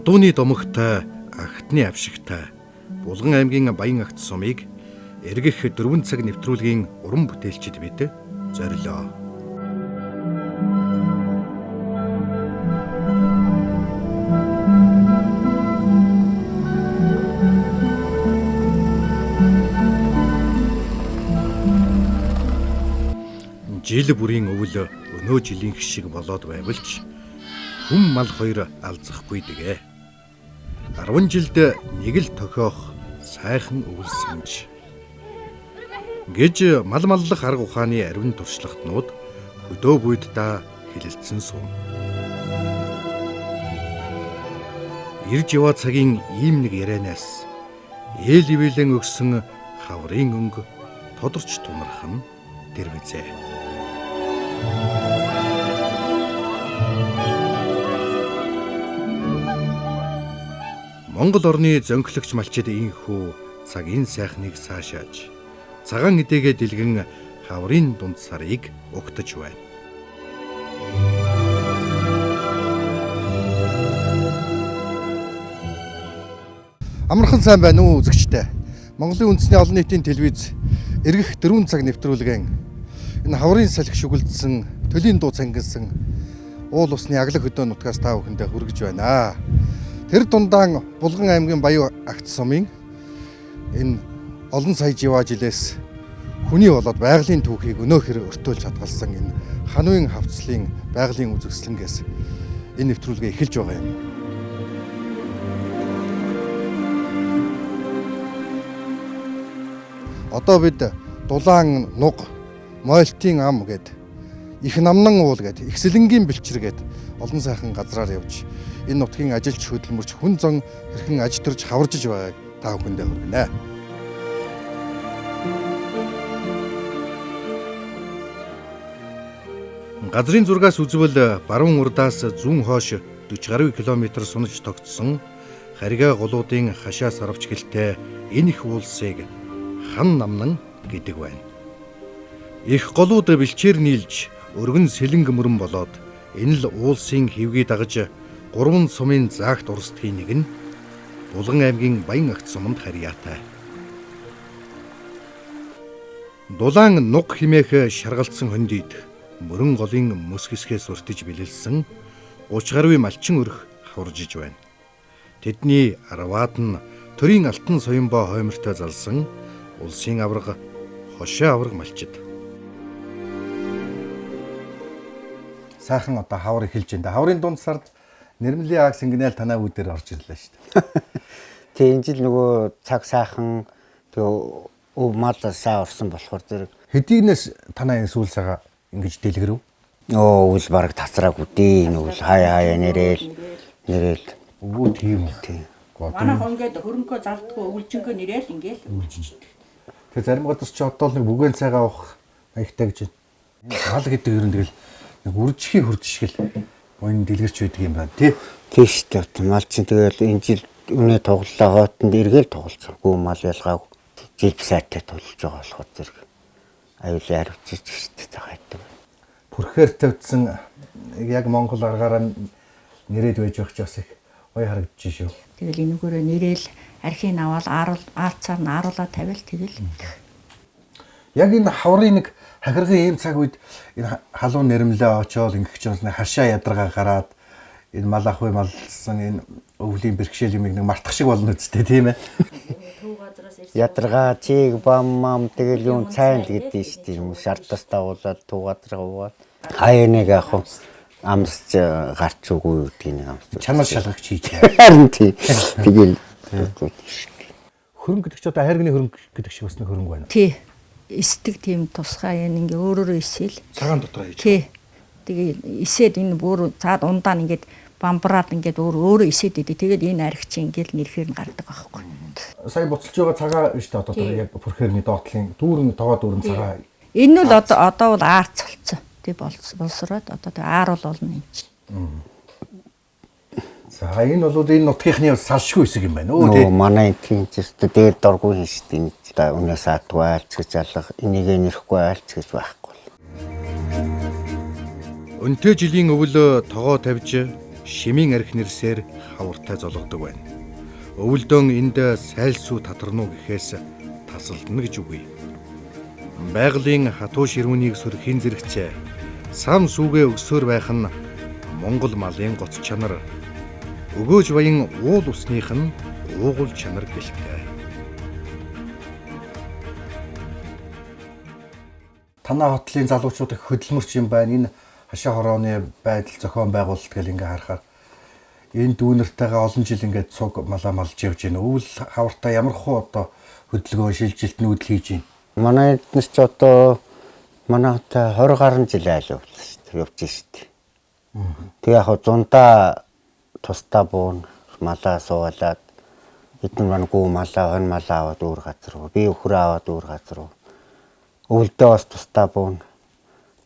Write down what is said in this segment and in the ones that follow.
Додууны домогтой, агтны авшигтай Булган аймгийн Баян агт сумыг эргэх 4 цаг нэвтрүүлгийн уран бүтээлчид бид зорилоо. Жил бүрийн өвөл өнөө жилийн шиг болоод байвалч хүм мал хоёр алзахгүй дэгэ. 10 жилд нэг л тохиох сайхан өвөл санж. Гэж мал маллах арга ухааны ариун туршлагатнууд хөдөө буйддаа хэлэлцсэн сум. Ирж яваа цагийн ийм нэг ярианаас ээл ивэлэн өгсөн хаврын өнгө тодорч тунрах нь тэр бизээ. Монгол орны зөнхлөгч малчид ийхүү цагийн сайхныг цаашааж цагаан эдээгээ дэлгэн хаврын дунд сарыг угтаж байна. Амархан сайн байна уу үзэгчдээ. Монголын үндэсний олон нийтийн телевиз эргэх 4 цаг нэвтрүүлгэн энэ хаврын салхи шүглдсэн төлийн дуу цангилсан уул усны аглаг хөдөө нутгаас та бүхэндээ хүргэж байна. Тэр дундаан Булган аймгийн Баян агт сумын энэ олон сая живаа жилээс хүний болоод байгалийн түүхийг өнөөхөр өртөөлж хадгалсан энэ хануын хавцлын байгалийн үзэсгэлэнгээс энэ нэвтрүүлгээ эхэлж байгаа юм. Одоо бид Дулаан нуг Мойлтын ам гэд их намнан уул гэд ихсэлэнгийн бэлчэр гэд олон сайхан газраар явж энэ нутгийн ажилч хөдөлмөрч хүн зон хэрхэн аж төрж хаваржиж байгааг та бүхэндээ хүргэнэ. Газрын зургаас үзвэл баруун урдаас зүүн хойш 40 гаруй километр сунаж тогтсон харьгаа голуудын хашаас оровч гэлтэй энэ их уулсыг хан намнан гэдэг байна. Их голууд бэлчээр нийлж өргөн сэлэнг мөрөн болоод энэ л уулсын хөвгийг дагаж 3 сумын заагт урсдгийн нэг нь Булган аймгийн Баян агт суманд харьяатай. Дулаан нуг химээх шаргалцсан хөндийд мөрөн голын мөс хэсгээс өртөж бэлэлсэн 30 гаруй малчин өрх хаваржиж байна. Тэдний арваад нь төрийн алтан соёнбоо хоймортой залсан улсын авраг хошоо авраг малчид. Сайхан одоо хавар эхэлж байна. Хаврын дунд сард Нэрмлийн аг сингнэл танаа үүдээр орж ирлээ шүү дээ. Тэгээ энэ жил нөгөө цаг сайхан тэгээ өв мал сайн орсон болохоор зэрэг хэдийнээс танаа энэ сүүл сага ингэж дэлгэрв? Өвөл бараг тацраагүй дээ. Энэ өвөл хаяа нэрээл. Өвөө тийм үү? Тийм. Манай хонгод хөрөнгөө зардггүй өвөлжөнгөө нэрээл ингээл өвччихдэг. Тэгээ зарим газар ч одоо нэг бүгээн цайгаа авах маягтай гэж байна. Мал гэдэг ер нь тэгэл нэг үржихийн хурдшгэл энэ дэлгэрч байдаг юм байна тий. Тийш дээ. Мал чинь тэгэл энэ жил үнэ тоглолоо хоотонд эргээл тоглолцоогүй мал ялгаагүй. Жил сайтай тоглож байгаа болохоор зэрэг аюулын хариуцж штэ цагаатай. Бүрхээр тавьдсан яг Монгол аргаараа нэрэд байж явах ч бас их гоё харагдаж шүү. Тэгэл энүүгээрээ нэрээл архийн аваад аарцаар нь ааруулаа тавиал тэгэл. Яг энэ хаврын нэг хахиргын ийм цаг үед энэ халуун нэрмлээ очоод ингэх ч юмснаа хашаа ядаргаа гараад энэ мал ахуй малсан энэ өвлийн бэрхшээл юмыг нэг мартах шиг болно үстэй тийм ээ. Ядаргаа чиг бам тэгэл юм цайн гэдэг штеп юм шартаас дагуулаад тугадраа уугаад хаяа нэг ах амсч гарч үгүй гэдэг нэг амсч чанар шалгагч хийж. Харин тий. Тэгэл хөрөнгө гэдэг чи одоо хайрганы хөрөнгө гэдэг шиг бас нэг хөрөнгө байна. Тий. Истэг тийм тусгай ингээ өөрөөрөө исэл. Цагаан дотроо хийж. Тий. Тэгээ исээд энэ бүр цаад ундаа нь ингээд бамбраад ингээд өөрөө исээд идэв. Тэгээд энэ арх чи ингээд нэрхээр нь гардаг байхгүй. Сая буцалж байгаа цагаа биш үү одоо яг бүрхээрний доотлын дүүрэн тогоо дүүрэн цагаа. Энэ нь одоо бол аарц болцсон. Тий болсороод одоо тэг аар бол болно юм чи. За энэ бол энэ нутгийнхны салшгүй хэсэг юм байна өө тий. Манай тийм ч өстө дээр дургүй юм шүү дээ. Үнээс аадгүй айлц гэж алга энийг нэрэхгүй айлц гэж байхгүй. Өнтөө жилийн өвөл тогоо тавьж шимийн арх нэрсээр хавартай зологдог байна. Өвөлдөн энд сайлсуу татарнуу гэхээс тасалдна гэж үгүй. Байгалийн хатуу ширүүнийг сөрөхийн зэрэгцээ сам сүгэ өгсөөр байх нь Монгол малын гоц чанар. Өгөөж баян уул усных нь уугуул чанар гэлтэй. Танаа хотлын залуучууд их хөдөлмөрч юм байна. Энэ хашаа хорооны байдал зохион байгуулалт гэл ингээ харахаар энэ дүүнэртэйгээ олон жил ингээд цуг малаа малж явж байна. Өвөл хавартаа ямар хуу одоо хөдөлгөөн шилжилт нүүдэл хийж байна. Манай эднес ч одоо манайтай 20 гаруй жил айл явж штэ. Тэг яг зундаа тусдаа буун малаа суулаад эдэн маань гүү малаа хон малаа аваад өөр газар руу би өхрөө аваад өөр газар руу өвөлдөө бас тусдаа буун.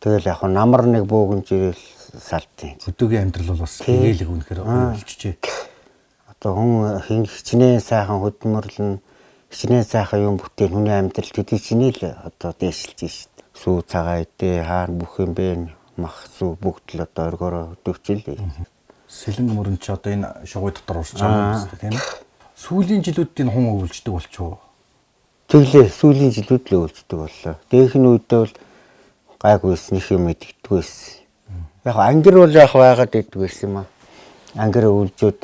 Тэгэл яг намар нэг бөөгөн жирэл салтын. Өдөөгийн амьдрал бол бас тэгэлэг үнэхээр үйлчжээ. Одоо хүн хичнээн сайхан хөдөлмөрлөн хичнээн сайхан юм бүтээл хүний амьдрал төдий чиний л одоо дээшилж шít. Сүү цагаа идэ хаана бүх юм бэ мах сүү бүгд л одоо оргороо хөдөвчл. Сэлэн мөрөн ч одоо энэ шугуй дотор урсч байгаа юм байна тийм ээ. Сүүлийн жилүүд энэ хүн өвлждөг болчихоо. Тэглээ сүүлийн жилүүд л өвлждөг боллоо. Дээхэн үедээ бол гайгүйс нэг юм идэгдгүйс. Яг ангир бол яг байгаад идэггүйс юм аа. Ангир өвлжөөд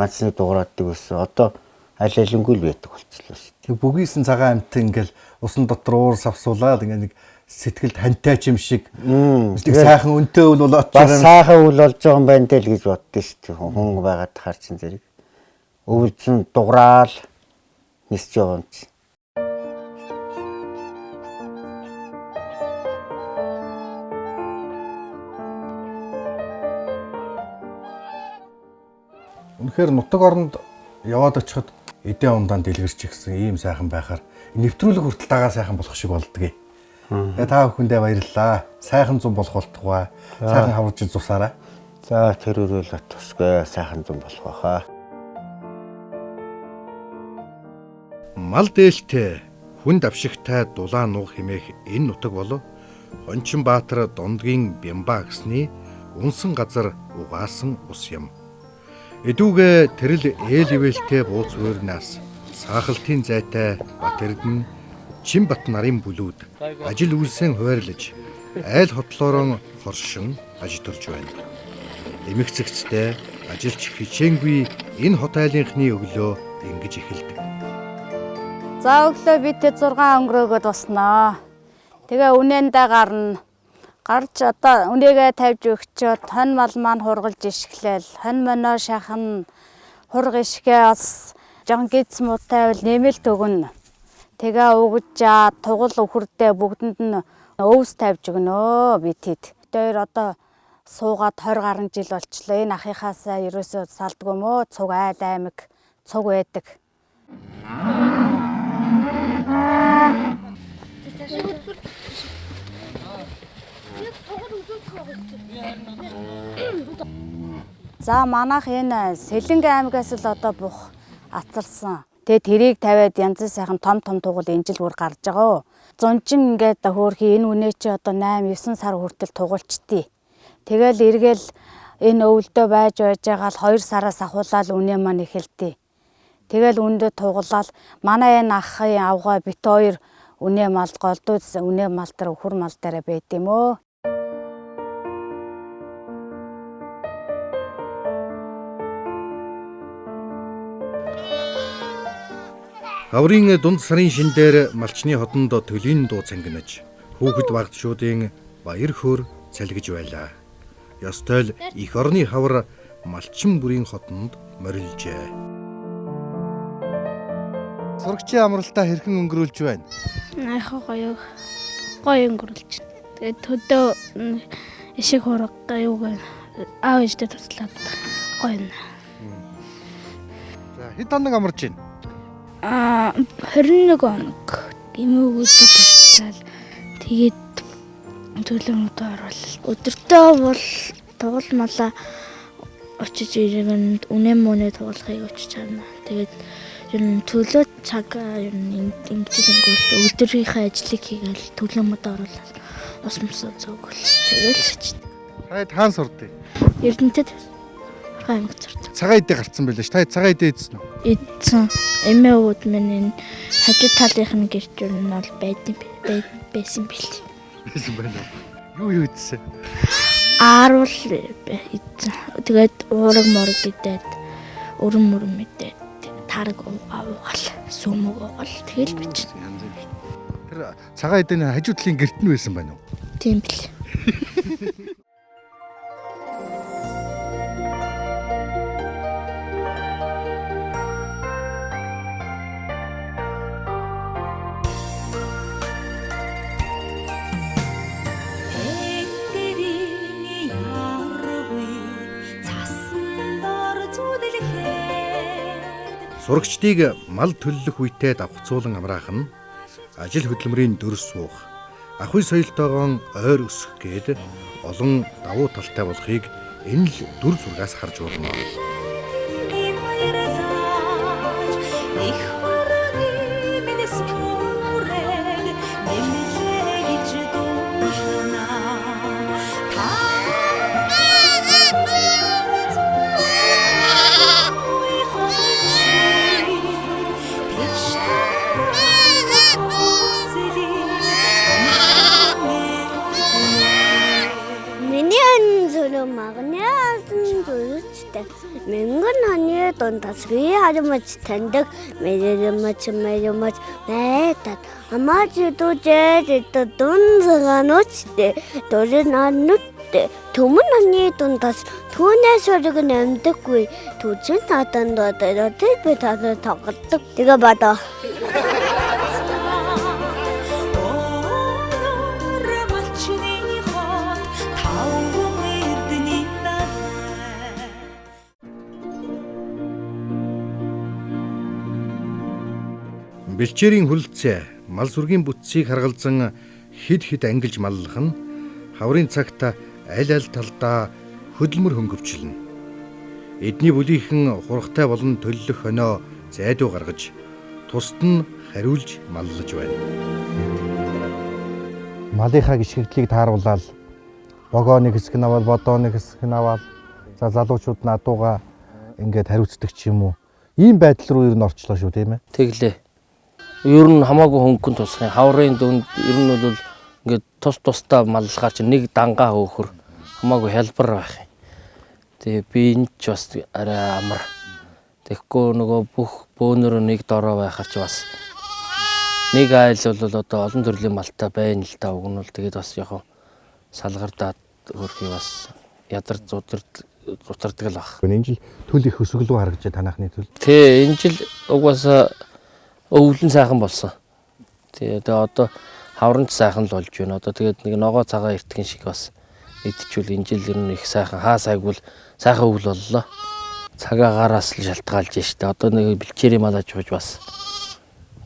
ганцны дугаараддаг байсан. Одоо аль алингүй л байдаг болчихлоо шүү. Тэг бүгийсэн цагаан амт ингээл усан дотор уур савсуулаад ингээ нэг сэтгэлд хантайч юм шиг нэг сайхан өнтэй үл болоод байгаа. Сайхан үл болж байгаа юм байна тэл гэж боддоо шүү. Хүн байгаад хар чин зэрэг. Өвлжсөн дуграал нисж байгаа юм чи. Үнэхээр нутаг оронд яваад очиход эдэн ундаан дэлгэрч ирсэн ийм сайхан байхаар нэвтрүүлэг хүртэл дагаа сайхан болох шиг болдгийг. Тэгээ та бүхэндээ баярлалаа. Сайхан зам болох болтугай. Сайхан хаварж зусаарай. За тэр өрөөл тусгүй сайхан зам болох байхаа. Мал дээлтэй хүн давшигтай дулаан нуух хэмээх энэ нутаг бол Хончин Баатар Дундгийн Бямба гэсний унсан газар угаасан ус юм. Эдүүгээ тэрл ээл ивэлтэй бууц уурнаас саахалтын зайтай Бат Эрдэнэ Чинбат нарын бүлүүд ажил үйлсэн хуваарлаж айл хотлоорон хоршин аж төрж байна. Эмх цэгцтэй ажилч хичээнгүй энэ хот айлынхны өглөө ингэж эхэлдэг. За өглөө бид 6 өнгөрөөгд уснаа. Тэгээ үнэндээ гарна. Гарч одоо үнээгээ тавьж өгчөөд хон мал маань хургалж ишгэлээл. Хон моно шахан хург ишгээ бас жон гиз муутай бол нэмэлт өгнө. Тэгээ угжаа тугал өхөрдөө бүгдэнд нь өвс тавьж өгнөө бид хэд. Дээр одоо суугаад 20 гаруй жил болчлоо. Энэ ахыхаасаа ерөөсөө салдгүй мó цуг айл аймаг цуг байдаг. За манайх энэ Сэлэнг аймагаас л одоо бух ацарсан. Тэгээ тэрийг тавиад янз сайхан том тугал энжил бүр гарч байгаа. Зунчин ингээд хөөрхи энэ үнэ чи одоо 8 9 сар хүртэл тугалчтий. Тэгэл эргээл энэ өвөлдөө байж байгаа л 2 сараас ахуулаад үнэ маань эхэлтий. Тэгэл үндэ тугалаад манай энэ ахын авгаа бит хоёр үнэ мал голдуус үнэ мал дээр өхөр мал дээр байд юм өө. Хаврын дунд сарын шин дээр малчны хотонд төлийн дуу цангинаж хүүхэд багтчуудын баяр хөөр цалгиж байлаа. Ёстой л их орны хавар малчин бүрийн хотонд морилжээ. Сурагчийн амралтаа хэрхэн өнгөрүүлж байна? Айхаа гоё өнгөрүүлж. Тэгээд төдөө ишиг хураг юуг аав ээжтэй туслаад гоё. За хэд хоног амарч байна? 21 хоног гимүүгүүд туслаад тэгээд төлөвлөмөд оруулал. Өдөртөө бол тугал малаа очиж ирэгэнд үнэ мөнэ тугалахыг очиж чарна. Тэгээд ер нь төлөө цаг ер нь ингэж өнгөрүүлээ. Өдрийнхээ ажлыг хийгээл төлөвлөмөд оруулаад ус мөсөө зөөгөл. Тэгээд ч. Хаад хаан сурдээ? Эрдэнэтэд Хурхан аймаг зурдаг. Цагаан эдээ гарцсан байлаа ш. Та цагаан эдээ идсэн үү? Эдсэн эмээ өвд минь энэ хажуу талынх нь гэрч нь бол байсан бил. Байсан байна уу? Юу идсэн? Ааруул эдсэн. Тэгээд уураг морог идээд өрөн мөрөн мэдээд тараг уугаал сүмөг уугаал тэгэл бич. Тэр цагаан эдийн хажуу талын гэрт нь байсан байна уу? Тийм бил. Сурагчдыг мал төлөх үедээ давхцуулан амраах нь ажил хөдөлмөрийн дөрс суух, ахуй соёлтойгоо ойр өсөх гээд олон давуу талтай болохыг энэ л дүр зургаас харж болно. Мянган оны дунд тасрын харамж таньдаг мэрэмч найдад амаач дүүжээд дун цагаануучтэй дөрөн аннуттэй төмөн оны дунд тас түүнээс өрөг нэмдэггүй түүчин татан додоо тэр татан тоглодог тэгээ бадаа. Бэлчээрийн хүлцээ мал сүргийн бүтцийг харгалзан хэд ангилж маллах нь хаврын цагт аль талдаа хөдөлмөр хөнгөвчлөнө. Эдний бүлийнхэн хургтай болон төллөх хоноо зайдуу гаргаж тусад нь хариулж маллаж байна. Малынхаа гიშгэгдлийг тааруулаад богооны хэсэг нь аваад бодооны хэсэг нь аваад за залуучууд нь адууга ингээд хариуцдаг ч юм уу. Ийм байдал руу ер нь орчлоо шүү тийм ээ. Тэглээ. Ер нь хамаагүй хөнгөн тусахын хаврын дүнд ер нь бол ингээд тусдаа маллахаар чи нэг дангаа хөөхөр хамаагүй хялбар байх юм. Тэгээ би энэ ч бас арай амар. Тэгэхгүй нөгөө бүх бөөнөр нэг дорой байхаар чи бас нэг айл бол одоо олон төрлийн малтай байна л та. Уг нь бол тэгээд бас яг салгардаад хөрхий бас ядар зутардаг л баг. Энэ жил төл их өсөглөө харагдаж танахны төл. Тий, энэ жил угаасаа өвлөн сайхан болсон. Тэгээд одоо хавранч сайхан л болж байна. Одоо тэгээд нэг ногоо цагаан эртгэн шиг бас идчихвэл энэ жил ер нь их сайхан хаа сайгвал сайхан өвл боллоо. Цагаагаараас л шалтгаалж штэ. Одоо нэг бэлчээрийн мал аж ахуйж бас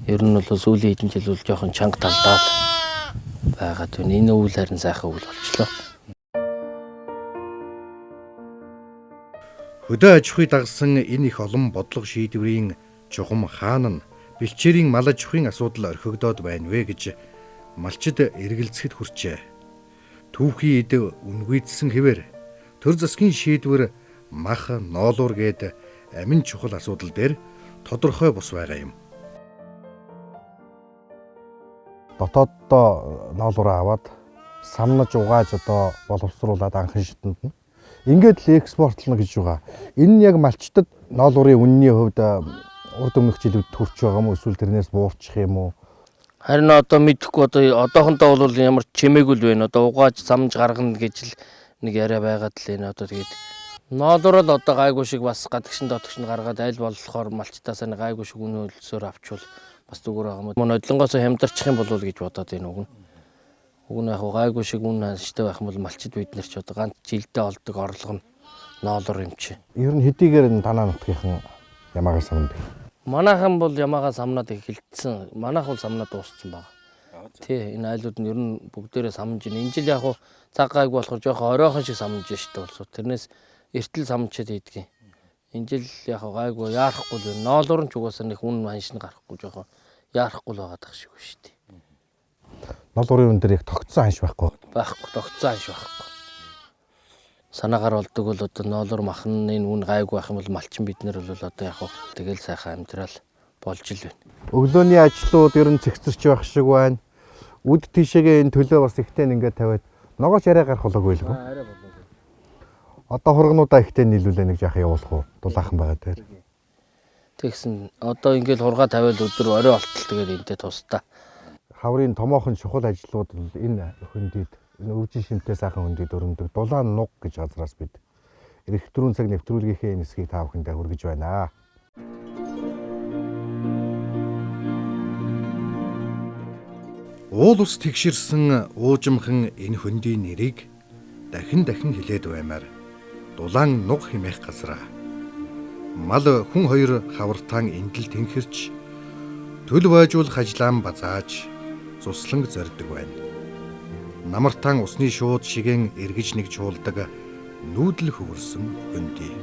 ер нь бол сүүлийн хэдэн жил бол жоохон чанга талдаа л байгаад байна. Энэ өвл харин сайхан өвл болчлоо. Хөдөө аж ахуй дагсан энэ их олон бодлого шийдвэрийн чухам хаана нь бэлчээрийн мал аж ахуйн асуудал орхигдоод байна вэ гэж малчид эргэлзэхэд хүрчээ. Түүхийн эд үнгүйдсэн хэвээр төр засгийн шийдвэр мах ноолуур гээд амин чухал асуудал дээр тодорхой бус байгаа юм. Дотооддоо ноолуураа аваад самнаж угааж одоо боловсруулад анхан шатнд нь ингээд л экспортлно гэж байгаа. Энэ нь яг малчдад ноолуурын үнний хувьд урд өмнөх жилүүд төрч байгаа юм уу эсвэл тэрнээс буурчих юм уу? Харин одоо мэдэхгүй одоохондоо бол ямар чимээгүй л байна. Одоо угааж самж гаргана гэж л нэг яриа байгаад л энэ одоо тэгээд ноолоор л одоо гайгүй шиг бас гадагшин дотогшин гаргаад аль болохоор малчтаас нэг гайгүй шиг үнэлсээр авчвал бас зүгээр байгаа юм. Мөн одлонгоос хямдарчих юм болов гэж бодоод энэ үг нь. Уг нь яг гайгүй шиг үн ханштай байх юм бол малчид бид нар ч одоо ганц жилдээ олдог орлого нь ноолоор юм чи. Ер нь хэдийгээр танаа нутгийнхан ямаагаар самнад. Манайхан бол ямаагаа самнаад эхэлсэн. Манайх бол самнаад дууссан баг. Тий, энэ айлууд нь ер нь бүгдээрээ самж ийн. Энэ жил яг хуу цаг гайгүй болохоор жоохон оройхон шиг самж штэ болсоо. Тэрнээс эртэл самчаад ийдгийг. Энэ жил яг гайгүй яарахгүй л байна. Ноолоор нь ч угаасаа нэг үн ханшин гарахгүй жоохон яарахгүй л байгаа дах шиг штэ. Ноолуурын үн дээр яг тогтсон ханш байхгүй. Байхгүй, тогтсон ханш байхгүй. санаагаар болдог бол одоо ноолор махны үн гайгүй байх юм бол малчин бид нар бол одоо яг тэгэл сайхан амьдрал болж ил байна. Өглөөний ажлууд ер нь цэгцэрч байх шиг байна. Үд тийшээгээ энэ төлөө бас ихтэй ингээд тавиад ногооч арай гарах болоогүй л гоо. Арай болоогүй. Одоо хургнуудаа ихтэй нийлүүлээ нэг жаах явуулах уу? Дулаахан байгаа дээр. Тэгсэн одоо ингээд хургаа тавиал өдөр орой болтол тэгээд энтэй тусдаа. Хаврын томоохон чухал ажлууд бол энэ хөндөд энэ өвчин шимтэй сайхан хөндөд өрөмдөг дулаан нуг гэж газраас бид эрх төрийн цаг нэвтрүүлгийнхээ энэ хэсгийг та бүхэндээ хүргэж байна. Уул ус тэгширсэн уужимхан энэ хөндийн нэрийг дахин хэлээд баймаар дулаан нуг хэмээх газраа. Мал хүн хоёр хавартаан эндэл тэнхэрч төл байжуулах ажлаан базааж цусланг зорддог байна. Намартаан усны шууд шигэн эргэж нэг чуулдаг нүүдэл хөвөрсөн хөндий.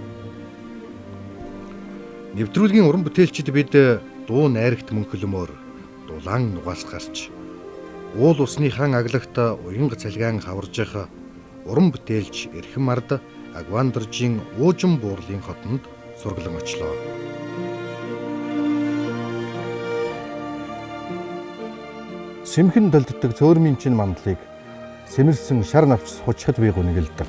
Нэвтрүүлгийн уран бүтээлчид бид дуу найрагт мөнхөлмөр дулаан нугаас гарч уул усныхан аглагт уянга цалгаан хаваржих уран бүтээлч Эрхэм ард Агвандаржийн уужим буурлын хотонд сургалан очлоо. Сэмхэн толддог цөөрмийн чин мандлыг сэмэрсэн шар навч хучхад би гүнгэлдэг.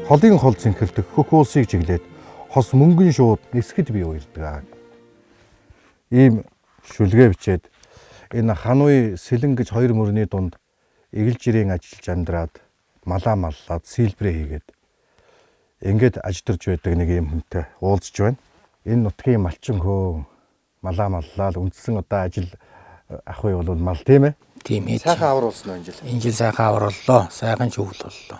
Холын хол цэнхэрдэг хөх уусыг чиглээд хос мөнгөн шууд нисгэд би уярдаг. Ийм шүлгээ бичээд энэ хануй сэлэн гэж хоёр мөрний дунд эгэлж жирийн ажиллаж амьдраад малаа маллаад сийлбрээ хийгээд ингээд аждэрж байдаг нэг юм хүнтэй уулзж байна. Энэ нутгийн малчин хөө малаа маллаад үндсэн одоо ажил ах уу бол мал тийм ээ. Тийм ээ. Сайхан авар болсон энэ жил. Энэ жил сайхан авар боллоо. Сайхан чөвөл боллоо.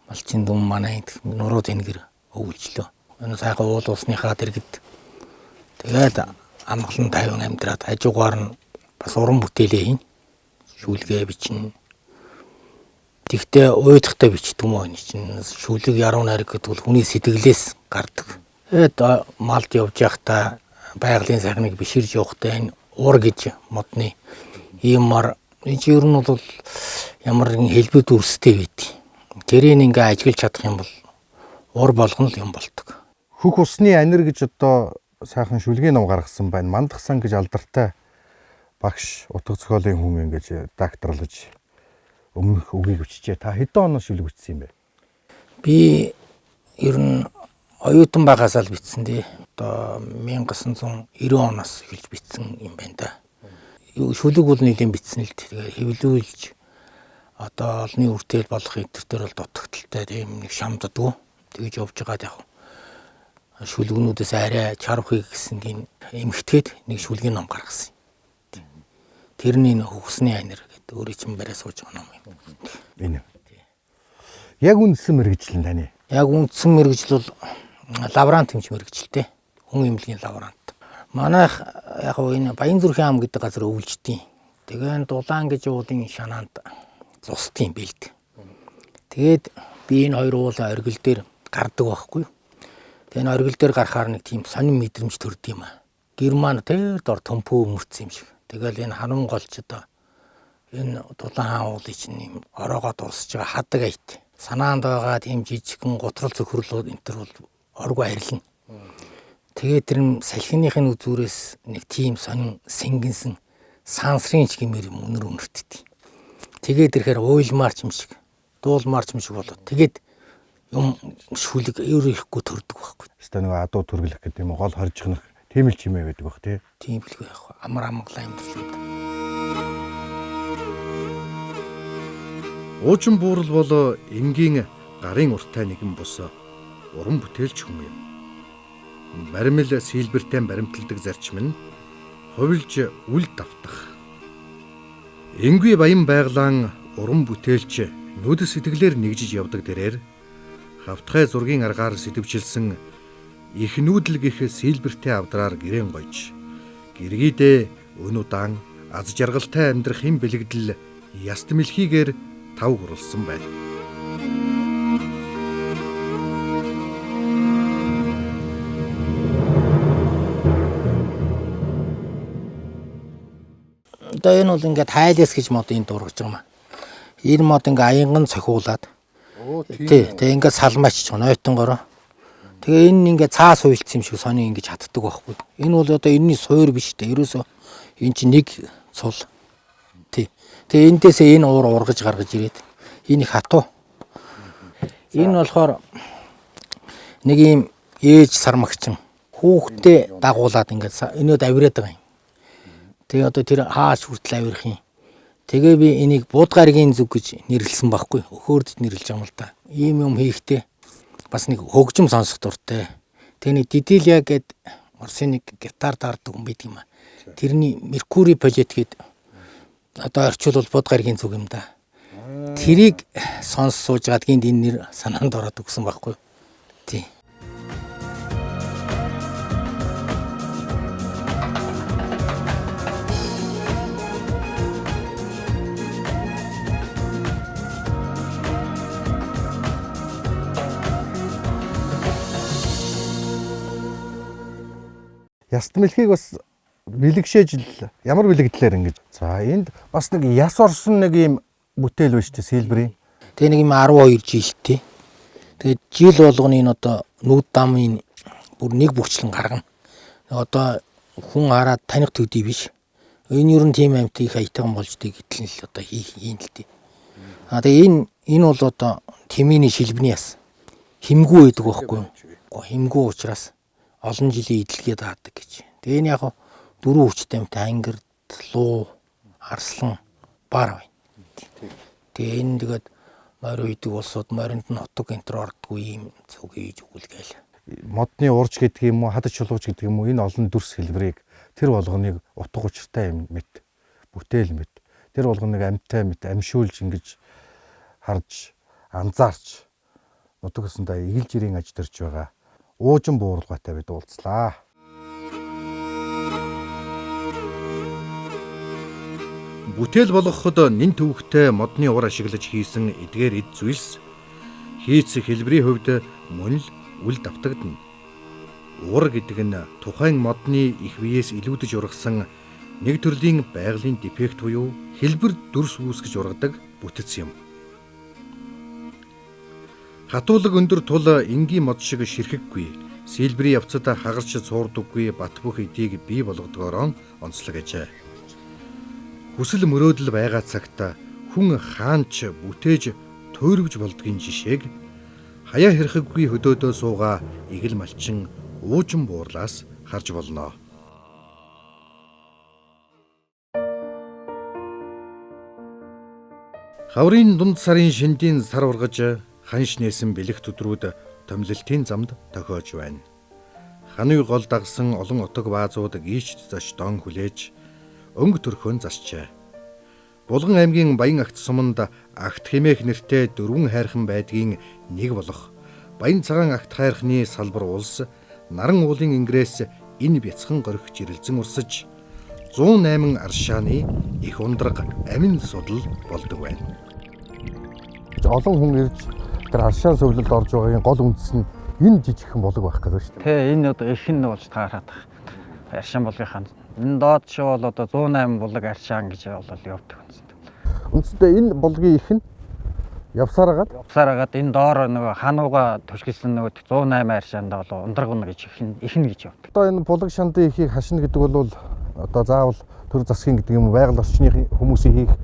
Малчин дүн манай нуруу тэнгэр өвлжлөө. Энэ сайхан уул усныхаа дэргэд тэгээд амгалан 50 амьдраад хажуугаар нь бас уран бүтээлээ хийн. Шүлгээ бичнэ. Тэгтээ уйдахтай бичдэг юм аа чинь шүлэг яруу найраг гэдэг бол хүний сэтгэлээс гардаг. Тэгээд малд явж явахдаа байгалийн сайхныг биширж явахдаа энэ уур гэж модны иймар энэ ер нь бол ямар нэгэн хэлбэд үрстэй байд. Тэрийг ингээ ажиглаж чадах юм бол уур болгоно л юм болдог. Хөх усны анир гэж одоо сайхан шүлгийн ном гаргасан байна. Мандахсан гэж алдартай багш утга зохиолын хүн ингэж докторлож өмнөх үгийг өччихээ. Та хэдэн оноос шүлэг бичсэн юм бэ? Би ер нь оюутан байгаасаа л бичсэн дээ. Одоо 1990 оноос эхэлж бичсэн юм байна да. Шүлэг бол нэлийн бичсэн л дээ. Тэгээ хэвлүүлж одоо олны үртэл болох интертер бол дутагдaltaй тийм нэг шамддаггүй. Тэгж явж байгаад яг шүлгнүүдээс арай чарвахыг гэсэнгийн эмхтгээд нэг шүлгийн ном гаргасан. Тэрний хөгсний анир гэдэг өөрөө чинь барай сууж байгаа ном юм. Энэ. Яг үндсэн мэргэжил нь таны. Яг үндсэн мэргэжил бол лаборант хэмж мэргэжилтэй. Хүн эмнэлгийн лаборант. Манайх яг энэ Баянзүрхийн ам гэдэг газар өвлждیں۔ Тэгээ дулаан гэж уулын шанаанд зустын бэлд. Тэгээд би энэ хоёр уулын оргил дээр гардаг байхгүй юу? Тэгээ энэ оргил дээр гарахаар нэг тийм сонин мэдрэмж төрд юм аа. Герман тэр дор төмпөө өмөрцсөн юм шиг. Тэгэл энэ ханун голчдоо энэ дулаан уулын чинь ороогоо дуусж байгаа хадаг айт. Санаанд байгаа тийм жижигхэн готрол цөхрлөө энэ төр бол оргүй арилна. Тэгээд тэр салхиныхын үзүүрээс нэг тийм сонин сэнгэнсэн сансрын ч гэмээр өнөр өнөртдөг. Тэгээд ирэхээр уйлмаарч юм шиг, дуулмаарч юм шиг болоод тэгээд юм шүлэг өөрөхгүй төрдөг байхгүй. Хэвээ нэг адуу төрглөх гэдэг юм гол хоржихнах тийм л чимээ байдаг бах тий. Тийм л байх. Амар амгалан амьдрал байдаг. Уучин буурал бол энгийн гарын уртай нэгэн бус уран бүтээлч хүн юм. Баримл сийлбэртэй баримталдаг зарчим нь хувилж үл давтах. Энгүй баян байглаан уран бүтээлч нүд сэтгэлээр нэгжиж явдаг дээрэр хавтгай зургийн аргаар сэтвчилсэн их нүүдэл гих сийлбэртэй авдраар гэрэн гойж гэргийдээ өн удаан аз жаргалтай амьдрах хэм бэлэгдэл яст мэлхийгээр тав хурлсан байна. Одоо энэ бол ингээд хайлас гэж мод энд дургаж байгаа юм. Энэ мод ингээ аянган цохиулаад Тий. Тэгээ ингээд салмаач нойтонгороо. Тэгээ энэ ингээд цаас уйлцсан юм шиг сони ингэж хатдаг байхгүй. Энэ бол одоо энэний суур биш дээ. Ерөөсөө энэ чинь нэг цул. Тий. Тэгээ эндээсээ энэ уур ургаж гаргаж ирээд энэ их хатуу. Энэ болохоор нэг юм ээж сармагчин хүүхдээ дагуулад ингээд энэд авираад байгаа юм. Тэгээ одоо тэр хааш хүртэл авирах юм. Тэгээ би энийг буудгаргийн зүг гэж нэрлсэн байхгүй. Өхөөрдөд нэрлэж байгаа юм л да. Ийм юм хийхдээ бас нэг хөгжим сонсох дуртай. Тэгээ нэг Дидилия гэд Орсын нэг гитар даардаг хүн байдаг юм аа. Тэрний Mercury Project гэд одоо орчуулбал буудгаргийн зүг юм да. Тэрийг сонсож суугаад гинт энэ нэр санаанд ороод өгсөн байхгүй. Тий. Яст мэлхийг бас бэлэгшээж ямар бэлэгдлэр ингэж. За энд бас нэг яс орсон нэг юм бүтээл байна шүү дээ, сэлбэрийн. Тэгээ нэг юм 12 жилтэй. Тэгээд жил болгоны энэ одоо нүүд дамын бүр нэг бүрчлэн гаргана. Одоо хүн хараад таних төдий биш. Энэ юу н тийм амт их аятайхан болж дээ гэтэл л одоо хийн л дээ. Тэгээ энэ бол одоо тэмээний шилбэний яс. Химгүү байдаг байхгүй юу? Химгүү учраас олон жилийн идэлгээ даадаг гэж. Тэгээ энэ яг дөрвөн хүчтэй амт ангир, луу, арслан, бар байна. Тэгээ энэ тэгээд морь үйдэг улсууд моринд нь хотог энтер ордгүй юм зүг хийж өгүүлгээл. Модны уурж гэдэг юм уу, хадаж чулууч гэдэг юм уу, энэ олон дүрс хэлбэрийг тэр болгоныг утга учиртай юм мэт, бүтээл мэт. Тэр болгоныг амьтай мэт амшуулж ингэж харж, анзаарч нутагсандаа игэл жирийн аждэрж байгаа уужин бууралгаатай бид уулзлаа. Бүтээл болгоход нэн төвөгтэй модны уур ашиглаж хийсэн эдгээр эд зүйлс хийц хэлбэрийн хувьд мөн л үл давтагдана. Уур гэдэг нь тухайн модны их биеэс илүүдэж ургасан нэг төрлийн байгалийн дефект буюу хэлбэр дүрс үүсгэж ургадаг бүтэц юм. Хатуулаг өндөр тул энгийн мод шиг ширхэггүй, сэлбэрийн явцад хагарч цуурдаггүй бат бөх эдийг бий болгодгоороо онцлог ажээ. Хүсэл мөрөөдөл байгаа цагт хүн хаанч бүтээж туйрвж болдгийн жишээг хаяа хэрхэггүй хөдөөдөө суугаа игэл малчин уужин буурлаас харж болно. Хаврын дунд сарын шиндийн сар ургаж ханш нээсэн бэлэгт өдрүүд томилолтын замд тохиож байна. Ханы гол дагсан олон отог баазууд гийч зоч дон хүлээж өнгө төрхөөн засчээ. Булган аймгийн Баян агт суманд агт хэмээх нэртэй 4 хайрхан байдгийн нэг болох Баян цагаан агт хайрхны салбар улс наран уулын ингрээс энэ бяцхан горих жирэлзэн урсаж 108 аршааны их ундраг амин судал болдог байна. Олон хүн ирж тэр аршаан сувлалд орж байгаагийн гол үндэс нь энэ жижигхэн болог байх гэдэг шүү дээ. Тэ энэ одоо их нь болж таараад байгаа. Аршаан болгохын энэ доод шиг бол одоо 108 булаг аршаан гэж болол явдаг үнэстэй. Үнэстэй энэ булгийн их нь явсараагаад энэ доор нөгөө ханууга түшгэлсэн нөгөө 108 аршаанд бол ундраг унаг гэж их нь гэж явдаг. Одоо энэ булаг шандын ихийг хашна гэдэг бол одоо заавал төр засгийн гэдэг юм байгаль орчны хүмүүсийн хийх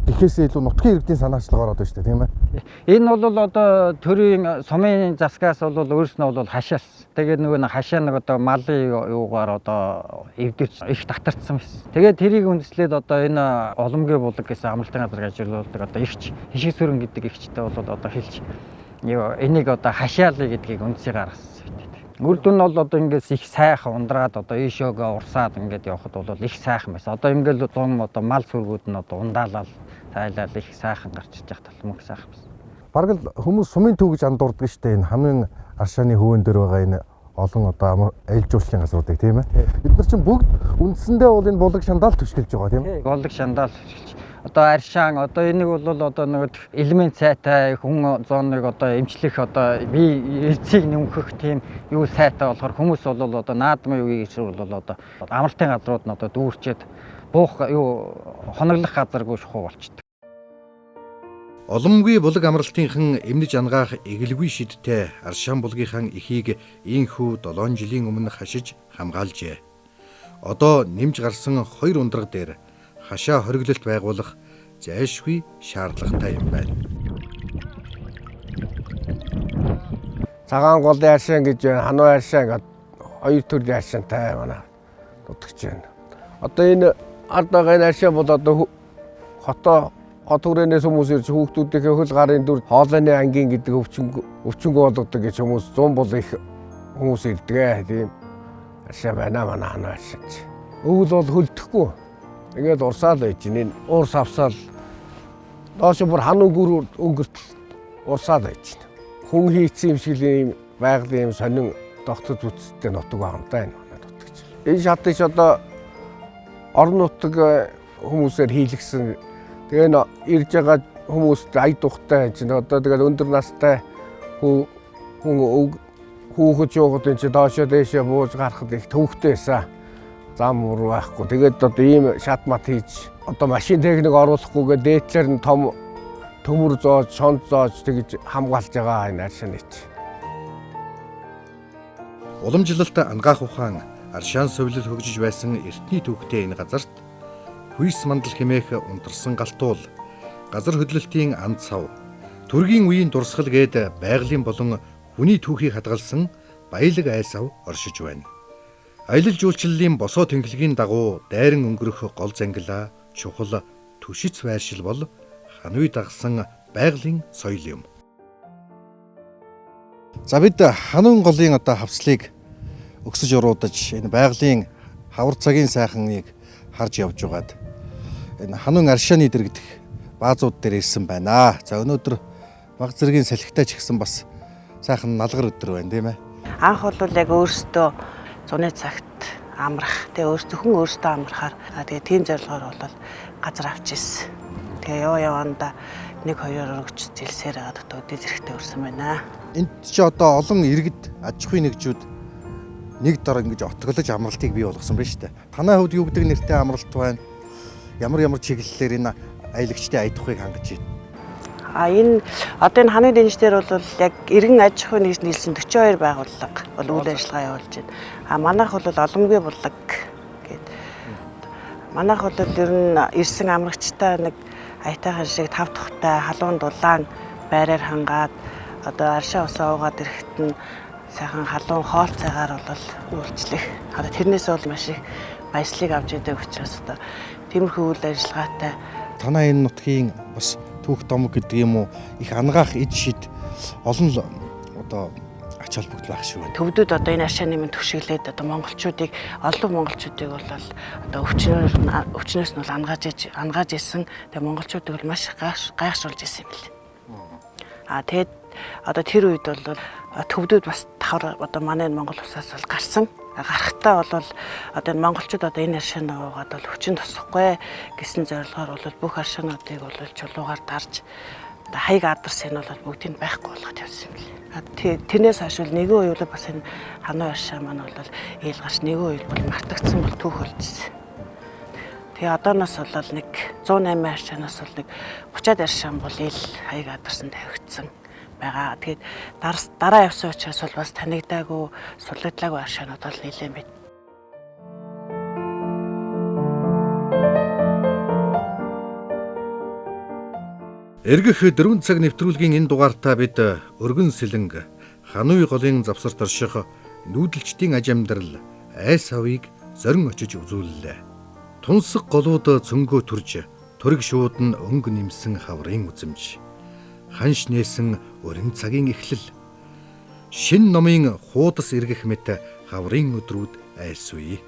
гэхээсээ илүү нутгийн иргэдийн санаачлал ороод байна шүү дээ, тийм ээ. Энэ бол одоо төрийн сумын засгаас бол өөрснөө бол хашаас. Тэгээд нөгөө хашаа нэг одоо малын юугаар одоо эвдэрч их татарцсан байсан. Тэгээд тэрийг үндэслээд одоо энэ оломгийн булаг гэсэн амралтын газар ажиллаулдаг одоо ихч хишиг сүрэн гэдэг ихчтэй бол одоо хэлж энийг одоо хашаалаа гэдгийг үндсийг гаргасан. Үр дүн бол одоо ингээс их сайхан ундраад одоо ийшөөгөө урсаад ингээд явхад бол их сайхан байсан. Одоо ингээл 100 одоо мал сүргүүд нь одоо ундаалал тайлал их сайхан гарч иж байгаа талмаг сайхан байсан. Бараг л хүмүүс сумын төв гэж андуурдаг шүү дээ. Энэ хамгийн аршааны хөвөн дээр байгаа энэ олон одоо аялал жуулчлалын газруудыг, тийм ээ. Бид нар чинь бүгд үндсэндээ бол энэ булаг шандаал түшгэлж байгаа, тийм ээ. Булаг шандаал түшгэлж. Одоо аршаан одоо энийг бол одоо нэг элемент сайтай хүн зооныг одоо эмчлэх одоо бие эцийг нэмэх тийм юу сайтай болохоор хүмүүс бол одоо наадмын үеийг бол одоо амралтын газрууд нь одоо дүүрчээд буух юу хоноглох газаргүй шухуу болчихдээ. Оломгүй булаг амралтынхан эмнэж ангаах эгэлгүй шидтэй Аршаан булгийнхаа эхийг ийхүү 7 жилийн өмнө хашиж хамгаалжээ. Одоо нэмж гарсан 2 ундраг дээр хашаа хориглолт байгуулах зайлшгүй шаардлагатай юм байна. Цагаан голын аршаан гэж хануу аршаан гэдэг 2 төрлийн аршаантай манай дутагч байна. Одоо энэ ард байгаа энэ аршаан бол одоо хот хүрээнээс хүмүүс ирж хүүхдүүдийнхээ хөл гарын дүр хоолойны ангийн гэдэг өвчнгөө болгодог гэж хүмүүс 100 бол их хүмүүс ирдэг. Тийм аршаан байна манай хануу аршаан. Өвөл бол хөлдөхгүй. Тэгээд урсаал байж энэ уурс авсаал доош бүр хануу гүр өнгөртөл урсаал байж байна. Хүн хийцэн юм шиг ийм байгалийн юм сонин тогтод үсттэй нутаг багантай энэ манай дутагч. Энэ шатыг одоо орон нутаг хүмүүсээр хийлгсэн. Тэгээ н ирж байгаа хүмүүст ая тухтай чинь одоо тэгээд өндөр настай хүүхэд жоохот энэ доошоо дээшээ бууж гарахад их төвөгтэй байсан. Зам мөр байхгүй. Тэгээд одоо ийм шат мат хийж одоо машин техник оруулахгүйгээ дээдлэр нь том төмөр зоож, шонц зоож тэгж хамгаалж байгаа энэ аршаан нийт. Уламжлалт ангаах ухаан Аршаан сувлал хөгжиж байсан эртний түүхтэй энэ газарт хүйс мандал хэмээх унтарсан галтуул, газар хөдлөлтийн анд цав, төргийн үеийн дурсгал гээд байгалийн болон хүний түүхийг хадгалсан баялаг айсав оршиж байна. Аялал жуулчлалын босоо тэнхлэгийн дагуу дайран өнгөрөх гол зангилаа, чухал түшиц байршил бол хануй дагсан байгалийн соёл юм. За бид хануун голын одоо хавцлыг өгсөж уруудаж энэ байгалийн хавар цагийн сайхныг харж явж байгаад энэ хануун аршааны дэргдэх баазууд дээр ирсэн байна. За өнөөдөр баг зэргийн салхитай ч гэсэн бас сайхан налгар өдөр байна тийм ээ. Анх бол яг өөрсдөө зуны цагт амрах, тэгээ өөрсдөө амрахаар тэгээ тийм зорилгоор бол газар авч ирсэн. Тэгээ яванда 1-2 өргөж зэлсээр хагаад өдөө зэрэгтэй өрсөн байна. Энд чи одоо олон иргэд аж ахуйн нэгжүүд нэг дор ингэж отголож амралтыг бий болгосон байна шүү дээ. Танай хувьд юу гэдэг нэртэй амралт байна? Ямар чиглэлээр энэ аялагчдын ая тухыг хангаж байна? Энэ одоо энэ хануй дэнжтэр бол яг иргэн аж ахуйн нэгж нийлсэн 42 байгууллага бол үйл ажиллагаа явуулж байна. Манайх бол Оломгүй булаг гэдэг. Манайх бол ер нь ирсэн амрагчтай нэг аятайхан шиг 5 тухтай халуун дулаан байраар хангаад одоо аршаа усаа уугаад ирэхэд нь сайхан халуун хоол цайгаар бол үйлчлэх. Одоо тэрнээс бол маш их баяслыг авч идэг учраас одоо тиймэрхүү үйл ажиллагаатай. Танай энэ нутгийн бас түүх домог гэдэг юм уу их ангаах эд шид олон одоо ач холбогдол байх шиг байна. Төвдүүд одоо энэ аршааны минь төшөглээд одоо монголчуудыг олон монголчуудыг бол одоо өвчнөөс нь бол ангааж исэн. Тэгээ монголчуудыг бол маш гайхшруулж исэн юм бэл. Тэгээд одоо тэр үед бол төвдүүд бас давхар одоо манай Монгол улсаас бол гарсан. Гарахтаа бол одоо монголчууд одоо энэ аршаанаа уугаад бол хүчин тусахгүй гэсэн зорилгоор бол бүх аршаануудыг бол чулуугаар дарж хаяг адарсан нь бол бүгдийг байхгүй болгоод явсан юм лээ. Тэрнээс хойш бол нэгэн үе бол бас энэ хануй аршаан маань бол ээл гарч нэгэн үе бол мартагдсан бол түүх болжсэн. Тэгээ одооноос бол нэг 108 аршаанаас бол нэг 30-аад аршаан бол ээл хаяг адарсан тавигдсан байгаа. Тэгээд дараа явсан учраас бол бас танигдаагүй, суллагдлаагүй аршаанууд бол нэлээд байд. Эргэх 4 цаг нэвтрүүлгийн энэ дугаартаа бид өргөн сэлэнг, хануй голын завсарт орших нүүдэлчдийн аж амьдрал, айс авыг зорин очиж үзүүллээ. Тунсаг голууд цөнгөө төрж, төрөг шууд нь өнгө нэмсэн хаврын үзэмж. Ханш нээсэн өрн цагийн эхлэл. Шин номын хуудас эргэх мэт хаврын өдрүүд айс үе.